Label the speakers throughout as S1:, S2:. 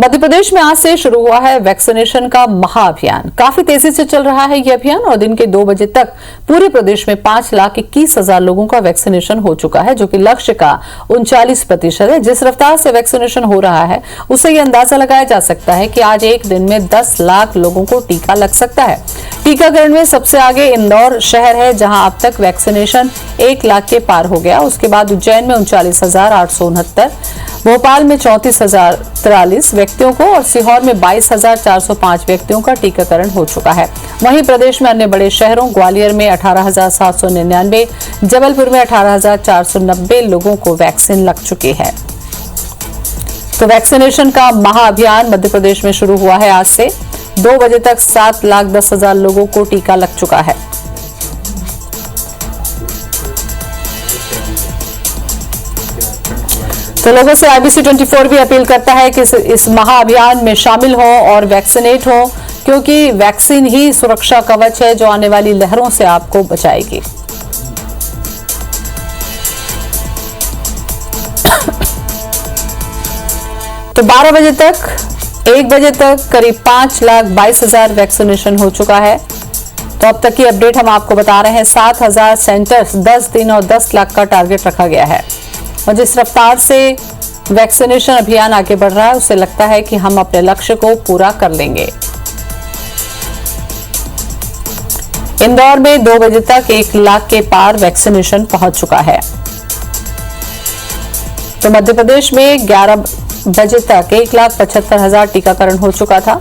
S1: मध्य प्रदेश में आज से शुरू हुआ है वैक्सीनेशन का महाअभियान। काफी तेजी से चल रहा है यह अभियान और दिन के 2 बजे तक पूरे प्रदेश में 5,21,000 लोगों का वैक्सीनेशन हो चुका है, जो कि लक्ष्य का 39% है। जिस रफ्तार से वैक्सीनेशन हो रहा है उससे यह अंदाजा लगाया जा सकता है कि आज एक दिन में 10 लाख लोगों को टीका लग सकता है। टीकाकरण में सबसे आगे इंदौर शहर है, जहां अब तक वैक्सीनेशन 1 लाख के पार हो गया। उसके बाद उज्जैन में 39,869, भोपाल में 34,043 व्यक्तियों को और सीहोर में 22,405 व्यक्तियों का टीकाकरण हो चुका है। वहीं प्रदेश में अन्य बड़े शहरों ग्वालियर में 18,799, जबलपुर में 18,490 लोगों को वैक्सीन लग चुकी है। तो वैक्सीनेशन का महाअभियान मध्य प्रदेश में शुरू हुआ है। आज से 2 बजे तक 7,10,000 लोगों को टीका लग चुका है। तो लोगों से IBC 24 भी अपील करता है कि इस महाअभियान में शामिल हो और वैक्सीनेट हो, क्योंकि वैक्सीन ही सुरक्षा कवच है जो आने वाली लहरों से आपको बचाएगी। तो 12 बजे तक 1 बजे तक करीब 5,22,000 वैक्सीनेशन हो चुका है। तो अब तक की अपडेट हम आपको बता रहे हैं। 7,000 सेंटर्स 10 दिन और 10 लाख का टारगेट रखा गया है और जिस रफ्तार से वैक्सीनेशन अभियान आगे बढ़ रहा है उससे लगता है कि हम अपने लक्ष्य को पूरा कर लेंगे। इंदौर में 2 बजे तक 1 लाख के पार वैक्सीनेशन पहुंच चुका है। तो मध्य प्रदेश में 11 बजे तक 1,75,000 टीकाकरण हो चुका था।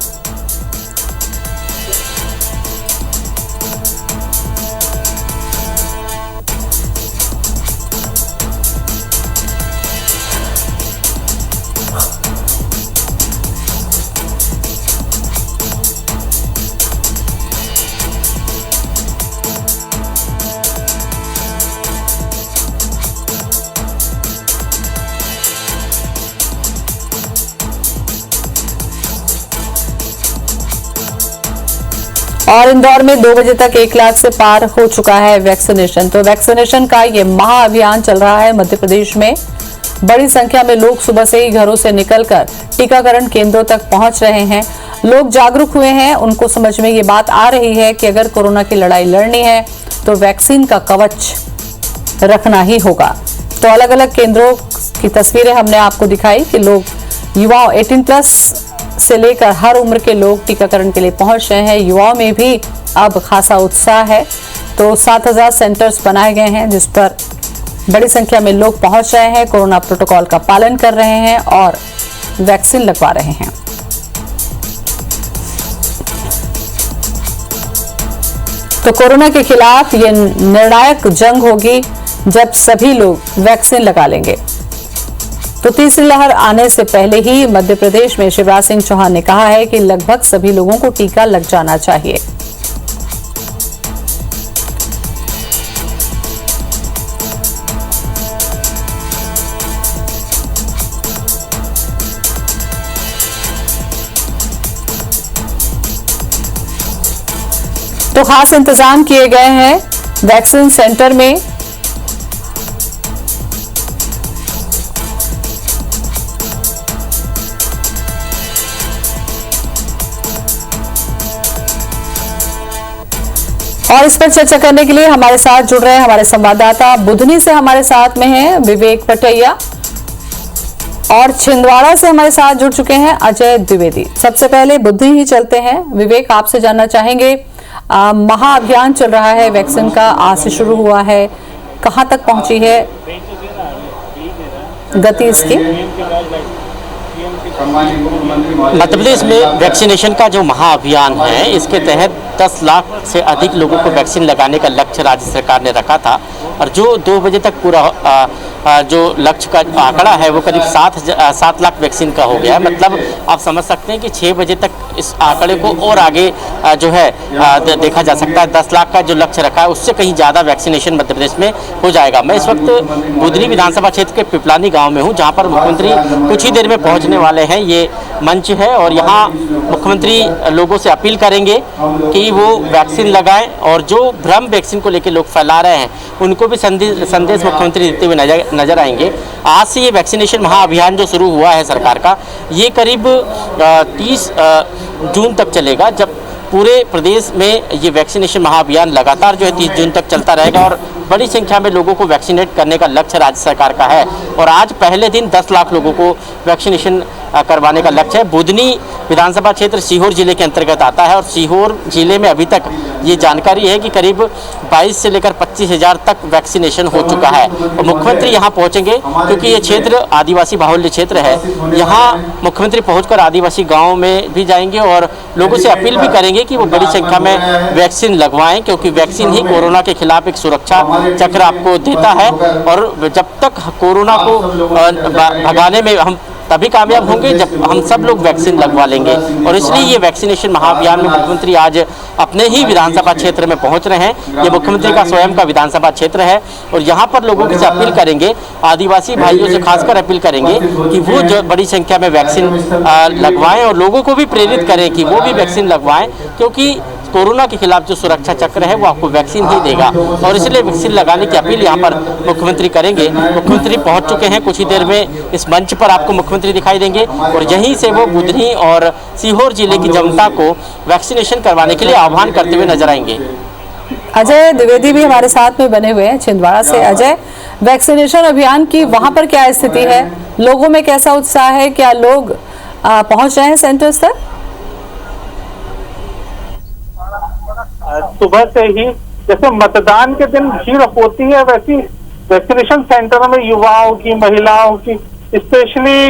S1: और इंदौर में 2 बजे तक 1 लाख से पार हो चुका है वैक्सीनेशन। तो वैक्सीनेशन का ये महाअभियान चल रहा है मध्य प्रदेश में। बड़ी संख्या में लोग सुबह से ही घरों से निकलकर टीकाकरण केंद्रों तक पहुंच रहे हैं। लोग जागरूक हुए हैं, उनको समझ में ये बात आ रही है कि अगर कोरोना की लड़ाई लड़नी है तो वैक्सीन का कवच रखना ही होगा। तो अलग अलग केंद्रों की तस्वीरें हमने आपको दिखाई कि लोग युवाओं 18+ से लेकर हर उम्र के लोग टीकाकरण के लिए पहुंच रहे हैं। युवाओं में भी अब खासा उत्साह है। तो 7,000 सेंटर्स बनाए गए हैं जिस पर बड़ी संख्या में लोग पहुंच रहे हैं, कोरोना प्रोटोकॉल का पालन कर रहे हैं और वैक्सीन लगवा रहे हैं। तो कोरोना के खिलाफ ये निर्णायक जंग होगी जब सभी लोग वैक्सीन लगा लेंगे। तो तीसरी लहर आने से पहले ही मध्य प्रदेश में शिवराज सिंह चौहान ने कहा है कि लगभग सभी लोगों को टीका लग जाना चाहिए। तो खास इंतजाम किए गए हैं वैक्सीन सेंटर में। और इस पर चर्चा करने के लिए हमारे साथ जुड़ रहे हैं हमारे संवाददाता बुधनी से हमारे साथ में हैं विवेक पटैया और छिंदवाड़ा से हमारे साथ जुड़ चुके हैं अजय द्विवेदी। सबसे पहले बुधनी ही चलते हैं। विवेक, आपसे जानना चाहेंगे, महाअभियान चल रहा है वैक्सीन का, आज से शुरू हुआ है, कहां तक पहुंची है गति इसकी?
S2: मध्य प्रदेश में वैक्सीनेशन का जो महाअभियान है, इसके तहत 10 लाख से अधिक लोगों को वैक्सीन लगाने का लक्ष्य राज्य सरकार ने रखा था और जो 2 बजे तक पूरा जो लक्ष्य का आंकड़ा है वो करीब 7 लाख वैक्सीन का हो गया है। मतलब आप समझ सकते हैं कि 6 बजे तक इस आंकड़े को और आगे जो है देखा जा सकता है। 10 लाख का जो लक्ष्य रखा है उससे कहीं ज़्यादा वैक्सीनेशन मध्य प्रदेश में हो जाएगा। मैं इस वक्त बुधनी विधानसभा क्षेत्र के पिपलानी गाँव में हूँ, जहाँ पर मुख्यमंत्री कुछ ही देर में पहुँचने वाले हैं। ये मंच है और यहाँ मुख्यमंत्री लोगों से अपील करेंगे कि कि वो वैक्सीन लगाएं, और जो भ्रम वैक्सीन को लेकर लोग फैला रहे हैं उनको भी संदेश मुख्यमंत्री देते हुए नजर आएंगे। आज से ये वैक्सीनेशन महाअभियान जो शुरू हुआ है सरकार का, ये करीब 30 जून तक चलेगा, जब पूरे प्रदेश में ये वैक्सीनेशन महाअभियान लगातार जो है 30 जून तक चलता रहेगा और बड़ी संख्या में लोगों को वैक्सीनेट करने का लक्ष्य राज्य सरकार का है। और आज पहले दिन 10 लाख लोगों को वैक्सीनेशन करवाने का लक्ष्य है। बुधनी विधानसभा क्षेत्र सीहोर जिले के अंतर्गत आता है और सीहोर जिले में अभी तक ये जानकारी है कि करीब 22 से लेकर 25,000 तक वैक्सीनेशन हो चुका है। और मुख्यमंत्री यहाँ पहुँचेंगे क्योंकि ये क्षेत्र आदिवासी बाहुल्य क्षेत्र है। यहाँ मुख्यमंत्री पहुँचकर आदिवासी गाँव में भी जाएंगे और लोगों से अपील भी करेंगे कि वो बड़ी संख्या में वैक्सीन लगवाएं, क्योंकि वैक्सीन ही कोरोना के खिलाफ एक सुरक्षा चक्र आपको देता है। और जब तक कोरोना को भगाने में हम तभी कामयाब होंगे जब हम सब लोग वैक्सीन लगवा लेंगे। और इसलिए ये वैक्सीनेशन महाअभियान में मुख्यमंत्री आज अपने ही विधानसभा क्षेत्र में पहुंच रहे हैं। ये मुख्यमंत्री का स्वयं का विधानसभा क्षेत्र है और यहाँ पर लोगों से अपील करेंगे, आदिवासी भाइयों से खासकर अपील करेंगे कि वो जो बड़ी संख्या में वैक्सीन लगवाएं और लोगों को भी प्रेरित करें कि वो भी वैक्सीन लगवाएं, क्योंकि कोरोना के खिलाफ जो सुरक्षा चक्र है वो आपको वैक्सीन ही देगा। और इसलिए वैक्सीन लगाने की अपील यहाँ पर मुख्यमंत्री करेंगे। मुख्यमंत्री पहुँच चुके हैं, कुछ ही देर में इस मंच पर आपको मुख्यमंत्री दिखाई देंगे और यहीं से वो बुधनी और सीहोर जिले की जनता को वैक्सीनेशन करवाने के लिए आह्वान करते हुए नजर आएंगे।
S1: अजय द्विवेदी भी हमारे साथ में बने हुए हैं छिंदवाड़ा से। अजय, वैक्सीनेशन अभियान की वहां पर क्या स्थिति है, लोगों में कैसा उत्साह है, क्या लोग पहुंच रहे हैं सेंटर्स तक?
S3: सुबह से ही जैसे मतदान के दिन भीड़ होती है, वैसी वैक्सीनेशन सेंटर में युवाओं की, महिलाओं की, स्पेशली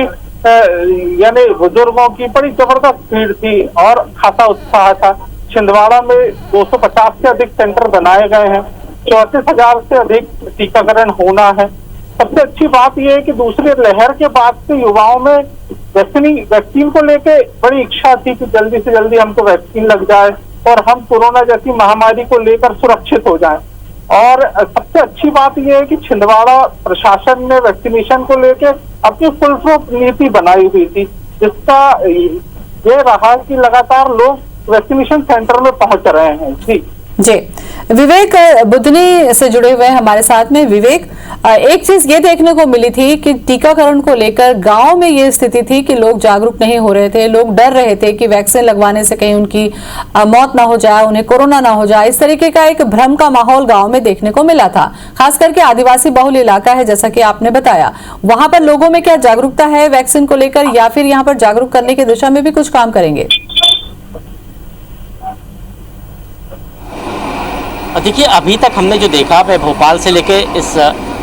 S3: यानी बुजुर्गों की बड़ी जबरदस्त भीड़ थी और खासा उत्साह था। छिंदवाड़ा में 250 से अधिक सेंटर बनाए गए हैं, 34,000 से अधिक टीकाकरण होना है। सबसे अच्छी बात यह है कि दूसरी लहर के बाद से युवाओं में वैक्सीन को लेके बड़ी इच्छा थी कि जल्दी से जल्दी हमको वैक्सीन लग जाए और हम कोरोना जैसी महामारी को लेकर सुरक्षित हो जाएं। और सबसे अच्छी बात यह है कि छिंदवाड़ा प्रशासन ने वैक्सीनेशन को लेकर अपनी फुल प्रूफ नीति बनाई हुई थी, जिसका ये रहा कि लगातार लोग वैक्सीनेशन सेंटर में पहुंच रहे हैं। जी
S1: विवेक बुधनी से जुड़े हुए हैं हमारे साथ में। विवेक, एक चीज ये देखने को मिली थी कि टीकाकरण को लेकर गांव में ये स्थिति थी कि लोग जागरूक नहीं हो रहे थे, लोग डर रहे थे कि वैक्सीन लगवाने से कहीं उनकी मौत ना हो जाए, उन्हें कोरोना ना हो जाए। इस तरीके का एक भ्रम का माहौल गांव में देखने को मिला था, खास करके आदिवासी बहुल इलाका है जैसा कि आपने बताया। वहां पर लोगों में क्या जागरूकता है वैक्सीन को लेकर, या फिर यहाँ पर जागरूक करने की दिशा में भी कुछ काम करेंगे?
S2: देखिए, अभी तक हमने जो देखा, मैं भोपाल से लेके इस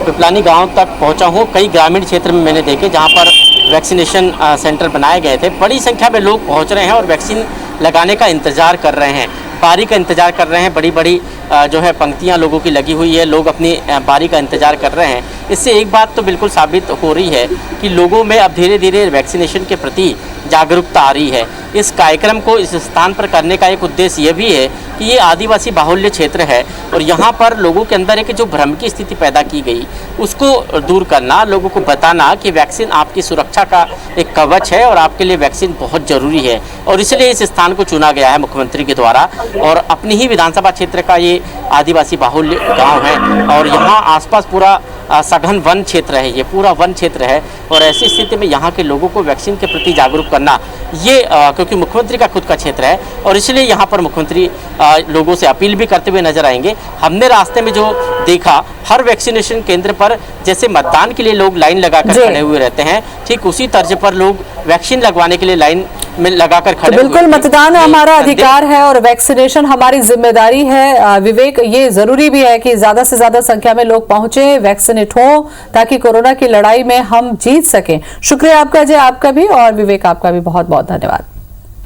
S2: पिपलानी गांव तक पहुंचा हूं। कई ग्रामीण क्षेत्र में मैंने देखे जहां पर वैक्सीनेशन सेंटर बनाए गए थे। बड़ी संख्या में लोग पहुंच रहे हैं और वैक्सीन लगाने का इंतज़ार कर रहे हैं, बारी का इंतज़ार कर रहे हैं। बड़ी बड़ी जो है पंक्तियां लोगों की लगी हुई है, लोग अपनी बारी का इंतज़ार कर रहे हैं। इससे एक बात तो बिल्कुल साबित हो रही है कि लोगों में अब धीरे धीरे वैक्सीनेशन के प्रति जागरूकता आ रही है। इस कार्यक्रम को इस स्थान पर करने का एक उद्देश्य ये भी है कि ये आदिवासी बाहुल्य क्षेत्र है और यहाँ पर लोगों के अंदर एक जो भ्रम की स्थिति पैदा की गई उसको दूर करना, लोगों को बताना कि वैक्सीन आपकी सुरक्षा का एक कवच है और आपके लिए वैक्सीन बहुत ज़रूरी है। और इसलिए इस स्थान को चुना गया है मुख्यमंत्री के द्वारा। और अपनी ही विधानसभा क्षेत्र का ये आदिवासी बाहुल्य गाँव है और यहाँ आसपास पूरा सघन वन क्षेत्र है, ये पूरा वन क्षेत्र है। और ऐसी स्थिति में यहाँ के लोगों को वैक्सीन के प्रति जागरूक करना, ये क्योंकि मुख्यमंत्री का खुद का क्षेत्र है और इसलिए यहाँ पर मुख्यमंत्री लोगों से अपील भी करते हुए नजर आएंगे। हमने रास्ते में जो देखा, हर वैक्सीनेशन केंद्र पर जैसे मतदान के लिए लोग लाइन लगाकर खड़े हुए रहते हैं, ठीक उसी तर्ज पर लोग वैक्सीन लगवाने के लिए लाइन में लगाकर खड़े हुए।
S1: बिल्कुल, मतदान हमारा अधिकार है और वैक्सीनेशन हमारी जिम्मेदारी है। विवेक, ये जरूरी भी है कि ज्यादा से ज्यादा संख्या में लोग पहुंचे, वैक्सीनेट हो, ताकि कोरोना की लड़ाई में हम जीत सकें। शुक्रिया आपका अजय, आपका भी, और विवेक आपका भी बहुत बहुत धन्यवाद।